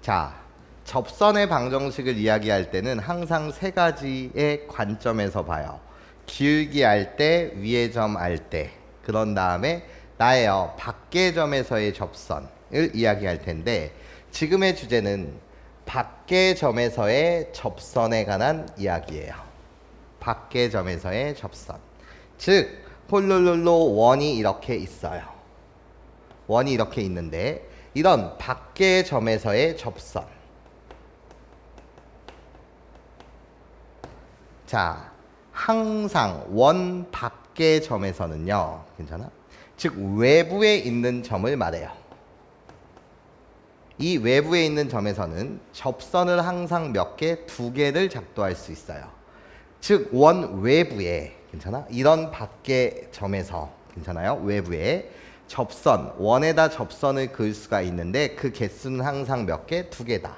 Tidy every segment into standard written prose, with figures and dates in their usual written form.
자, 접선의 방정식을 이야기할 때는 항상 세 가지의 관점에서 봐요. 기울기 알 때, 위의 점 알 때, 그런 다음에 나의 밖의 점에서의 접선을 이야기할 텐데, 지금의 주제는 밖의 점에서의 접선에 관한 이야기예요. 밖의 점에서의 접선. 즉, 홀룰룰로 원이 이렇게 있어요. 원이 이렇게 있는데, 이런 밖의 점에서의 접선. 자, 항상 원 밖의 점에서는요, 괜찮아? 즉 외부에 있는 점을 말해요. 이 외부에 있는 점에서는 접선을 항상 몇 개? 두 개를 작도할 수 있어요. 즉 원 외부에, 괜찮아? 이런 밖의 점에서, 괜찮아요? 외부에 접선, 원에다 접선을 그을 수가 있는데 그 개수는 항상 몇 개? 두 개다.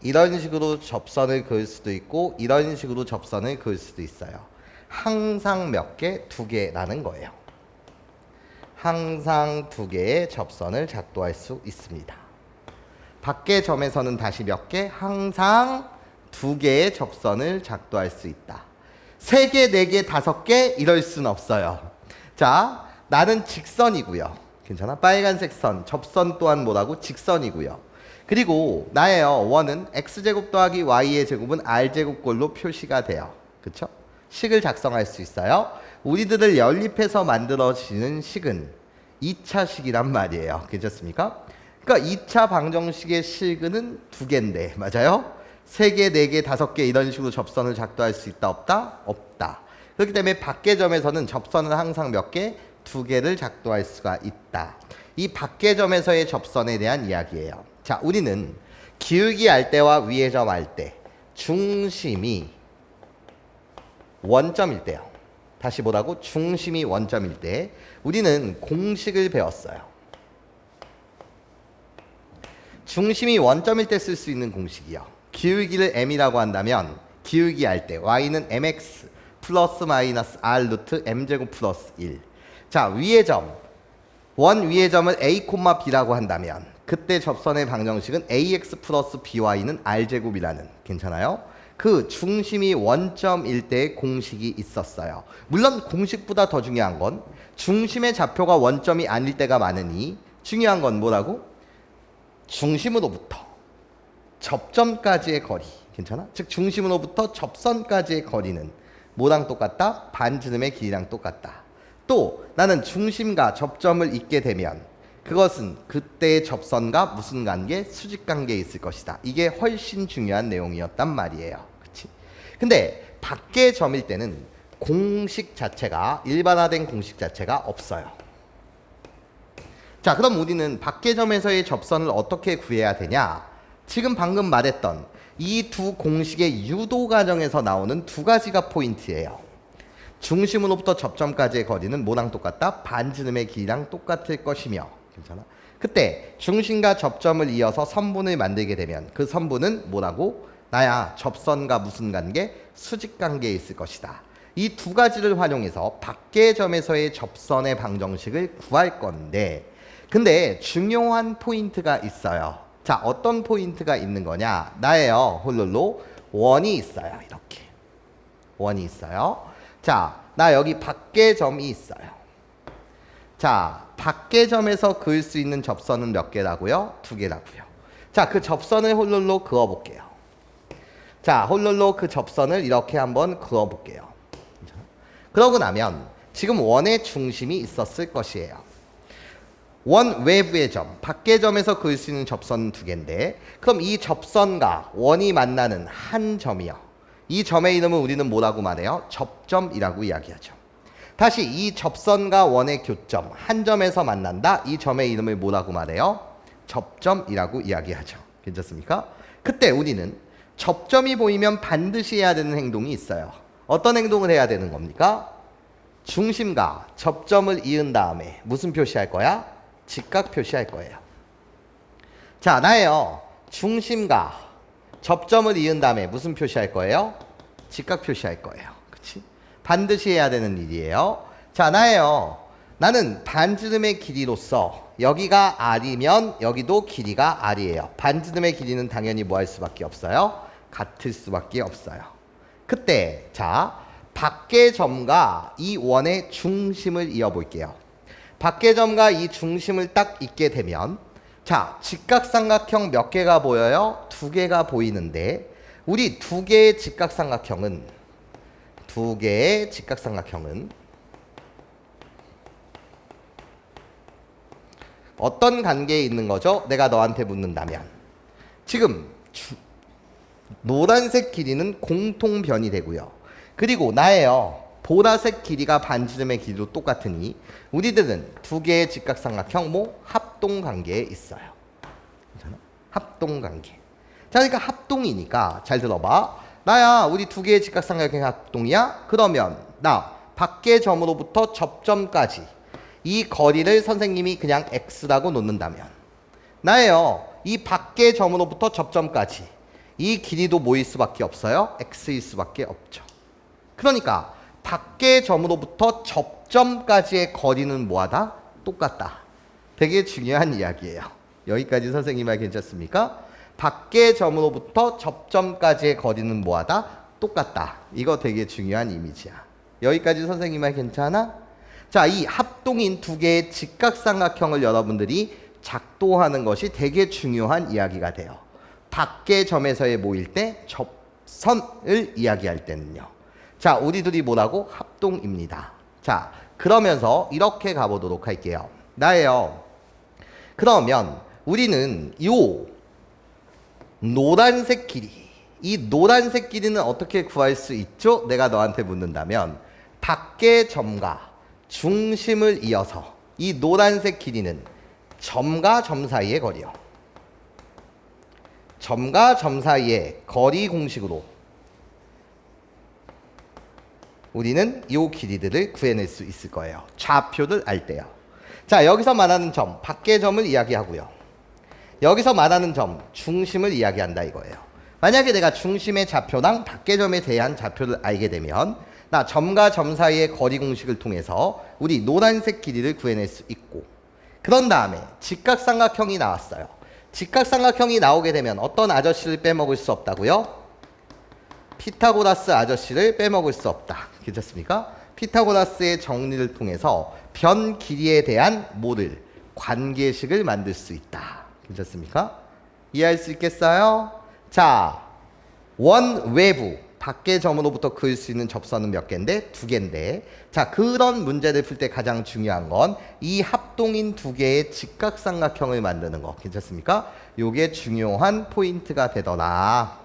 이런 식으로 접선을 그을 수도 있고 이런 식으로 접선을 그을 수도 있어요. 항상 몇 개? 두 개라는 거예요. 항상 두 개의 접선을 작도할 수 있습니다. 밖의 점에서는 다시 몇 개? 항상 두 개의 접선을 작도할 수 있다. 세 개, 네 개, 다섯 개 이럴 순 없어요. 자, 나는 직선이고요. 괜찮아? 빨간색 선, 접선 또한 뭐라고? 직선이고요. 그리고 나의 원은 x제곱 더하기 y의 제곱은 r제곱꼴로 표시가 돼요. 그쵸? 식을 작성할 수 있어요. 우리들을 연립해서 만들어지는 식은 2차 식이란 말이에요. 괜찮습니까? 그러니까 2차 방정식의 식은 두 개인데, 맞아요? 3개, 4개, 5개 이런 식으로 접선을 작도할 수 있다, 없다? 없다. 그렇기 때문에 밖의 점에서는 접선은 항상 몇 개? 두 개를 작도할 수가 있다. 이 밖의 점에서의 접선에 대한 이야기예요. 자, 우리는 기울기 알 때와 위의 점 알 때 중심이 원점일 때요. 다시 뭐라고? 중심이 원점일 때 우리는 공식을 배웠어요. 중심이 원점일 때 쓸 수 있는 공식이요. 기울기를 m이라고 한다면 기울기 알 때 y는 mx 플러스 마이너스 r 루트 m제곱 플러스 1. 자, 위의 점, 원 위의 점을 a, b라고 한다면 그때 접선의 방정식은 ax 플러스 by는 r제곱이라는, 괜찮아요? 그 중심이 원점일 때의 공식이 있었어요. 물론 공식보다 더 중요한 건 중심의 좌표가 원점이 아닐 때가 많으니 중요한 건 뭐라고? 중심으로부터 접점까지의 거리, 괜찮아? 즉 중심으로부터 접선까지의 거리는 뭐랑 똑같다? 반지름의 길이랑 똑같다. 또 나는 중심과 접점을 잇게 되면 그것은 그때의 접선과 무슨 관계? 수직 관계에 있을 것이다. 이게 훨씬 중요한 내용이었단 말이에요. 그치? 근데 밖의 점일 때는 공식 자체가, 일반화된 공식 자체가 없어요. 자, 그럼 우리는 밖의 점에서의 접선을 어떻게 구해야 되냐? 지금 방금 말했던 이 두 공식의 유도 과정에서 나오는 두 가지가 포인트예요. 중심으로부터 접점까지의 거리는 뭐랑 똑같다? 반지름의 길이랑 똑같을 것이며, 괜찮아? 그때 중심과 접점을 이어서 선분을 만들게 되면 그 선분은 뭐라고? 나야 접선과 무슨 관계? 수직 관계에 있을 것이다. 이 두 가지를 활용해서 밖의 점에서의 접선의 방정식을 구할 건데, 근데 중요한 포인트가 있어요. 자, 어떤 포인트가 있는 거냐? 나예요. 홀룰로 원이 있어요. 이렇게 원이 있어요. 자, 나 여기 밖의 점이 있어요. 자, 밖의 점에서 그을 수 있는 접선은 몇 개라고요? 두 개라고요. 자, 그 접선을 홀룰로 그어볼게요. 자, 홀룰로 그 접선을 이렇게 한번 그어볼게요. 그러고 나면 지금 원의 중심이 있었을 것이에요. 원 외부의 점, 밖의 점에서 그을 수 있는 접선은 두 개인데, 그럼 이 접선과 원이 만나는 한 점이요. 이 점의 이름을 우리는 뭐라고 말해요? 접점이라고 이야기하죠. 다시 이 접선과 원의 교점, 한 점에서 만난다. 이 점의 이름을 뭐라고 말해요? 접점이라고 이야기하죠. 괜찮습니까? 그때 우리는 접점이 보이면 반드시 해야 되는 행동이 있어요. 어떤 행동을 해야 되는 겁니까? 중심과 접점을 이은 다음에 무슨 표시할 거야? 직각 표시할 거예요. 자, 나예요. 중심과 접점을 이은 다음에 무슨 표시할 거예요? 직각 표시할 거예요. 그치? 반드시 해야 되는 일이에요. 자, 나예요. 나는 반지름의 길이로서 여기가 R이면 여기도 길이가 R이에요. 반지름의 길이는 당연히 뭐 할 수밖에 없어요? 같을 수밖에 없어요. 그때 자 밖의 점과 이 원의 중심을 이어볼게요. 밖의 점과 이 중심을 딱 잇게 되면 자 직각삼각형 몇 개가 보여요? 두 개가 보이는데 우리 두 개의 직각삼각형은 어떤 관계에 있는 거죠? 내가 너한테 묻는다면 지금 노란색 길이는 공통변이 되고요. 그리고 나예요. 보라색 길이가 반지름의 길이로 똑같으니 우리들은 두 개의 직각삼각형 뭐 합동관계에 있어요. 괜찮아? 합동관계. 자, 그러니까 합동이니까 잘 들어봐. 나야 우리 두 개의 직각삼각형 합동이야? 그러면 나 밖의 점으로부터 접점까지 이 거리를 선생님이 그냥 x라고 놓는다면 나예요. 이 밖의 점으로부터 접점까지 이 길이도 뭐일 수밖에 없어요? x일 수밖에 없죠. 그러니까 밖의 점으로부터 접점까지의 거리는 뭐하다? 똑같다. 되게 중요한 이야기예요. 여기까지 선생님 말 괜찮습니까? 밖의 점으로부터 접점까지의 거리는 뭐하다? 똑같다. 이거 되게 중요한 이미지야. 여기까지 선생님 말 괜찮아? 자, 이 합동인 두 개의 직각삼각형을 여러분들이 작도하는 것이 되게 중요한 이야기가 돼요. 밖의 점에서의 모일 때 접선을 이야기할 때는요. 자, 우리들이 뭐라고? 합동입니다. 자, 그러면서 이렇게 가보도록 할게요. 나예요. 그러면 우리는 요 노란색 길이, 이 노란색 길이는 어떻게 구할 수 있죠? 내가 너한테 묻는다면 밖의 점과 중심을 이어서 이 노란색 길이는 점과 점 사이의 거리요. 점과 점 사이의 거리 공식으로 우리는 이 길이들을 구해낼 수 있을 거예요. 좌표를 알 때요. 자, 여기서 말하는 점, 밖의 점을 이야기하고요. 여기서 말하는 점, 중심을 이야기한다 이거예요. 만약에 내가 중심의 좌표랑 밖의 점에 대한 좌표를 알게 되면 나 점과 점 사이의 거리 공식을 통해서 우리 노란색 길이를 구해낼 수 있고 그런 다음에 직각삼각형이 나왔어요. 직각삼각형이 나오게 되면 어떤 아저씨를 빼먹을 수 없다고요? 피타고라스 아저씨를 빼먹을 수 없다. 괜찮습니까? 피타고라스의 정리를 통해서 변 길이에 대한 뭐를? 관계식을 만들 수 있다. 괜찮습니까? 이해할 수 있겠어요? 자, 원 외부 밖의 점으로부터 그을 수 있는 접선은 몇 개인데? 두 개인데 자 그런 문제를 풀 때 가장 중요한 건 이 합동인 두 개의 직각삼각형을 만드는 거 괜찮습니까? 요게 중요한 포인트가 되더라.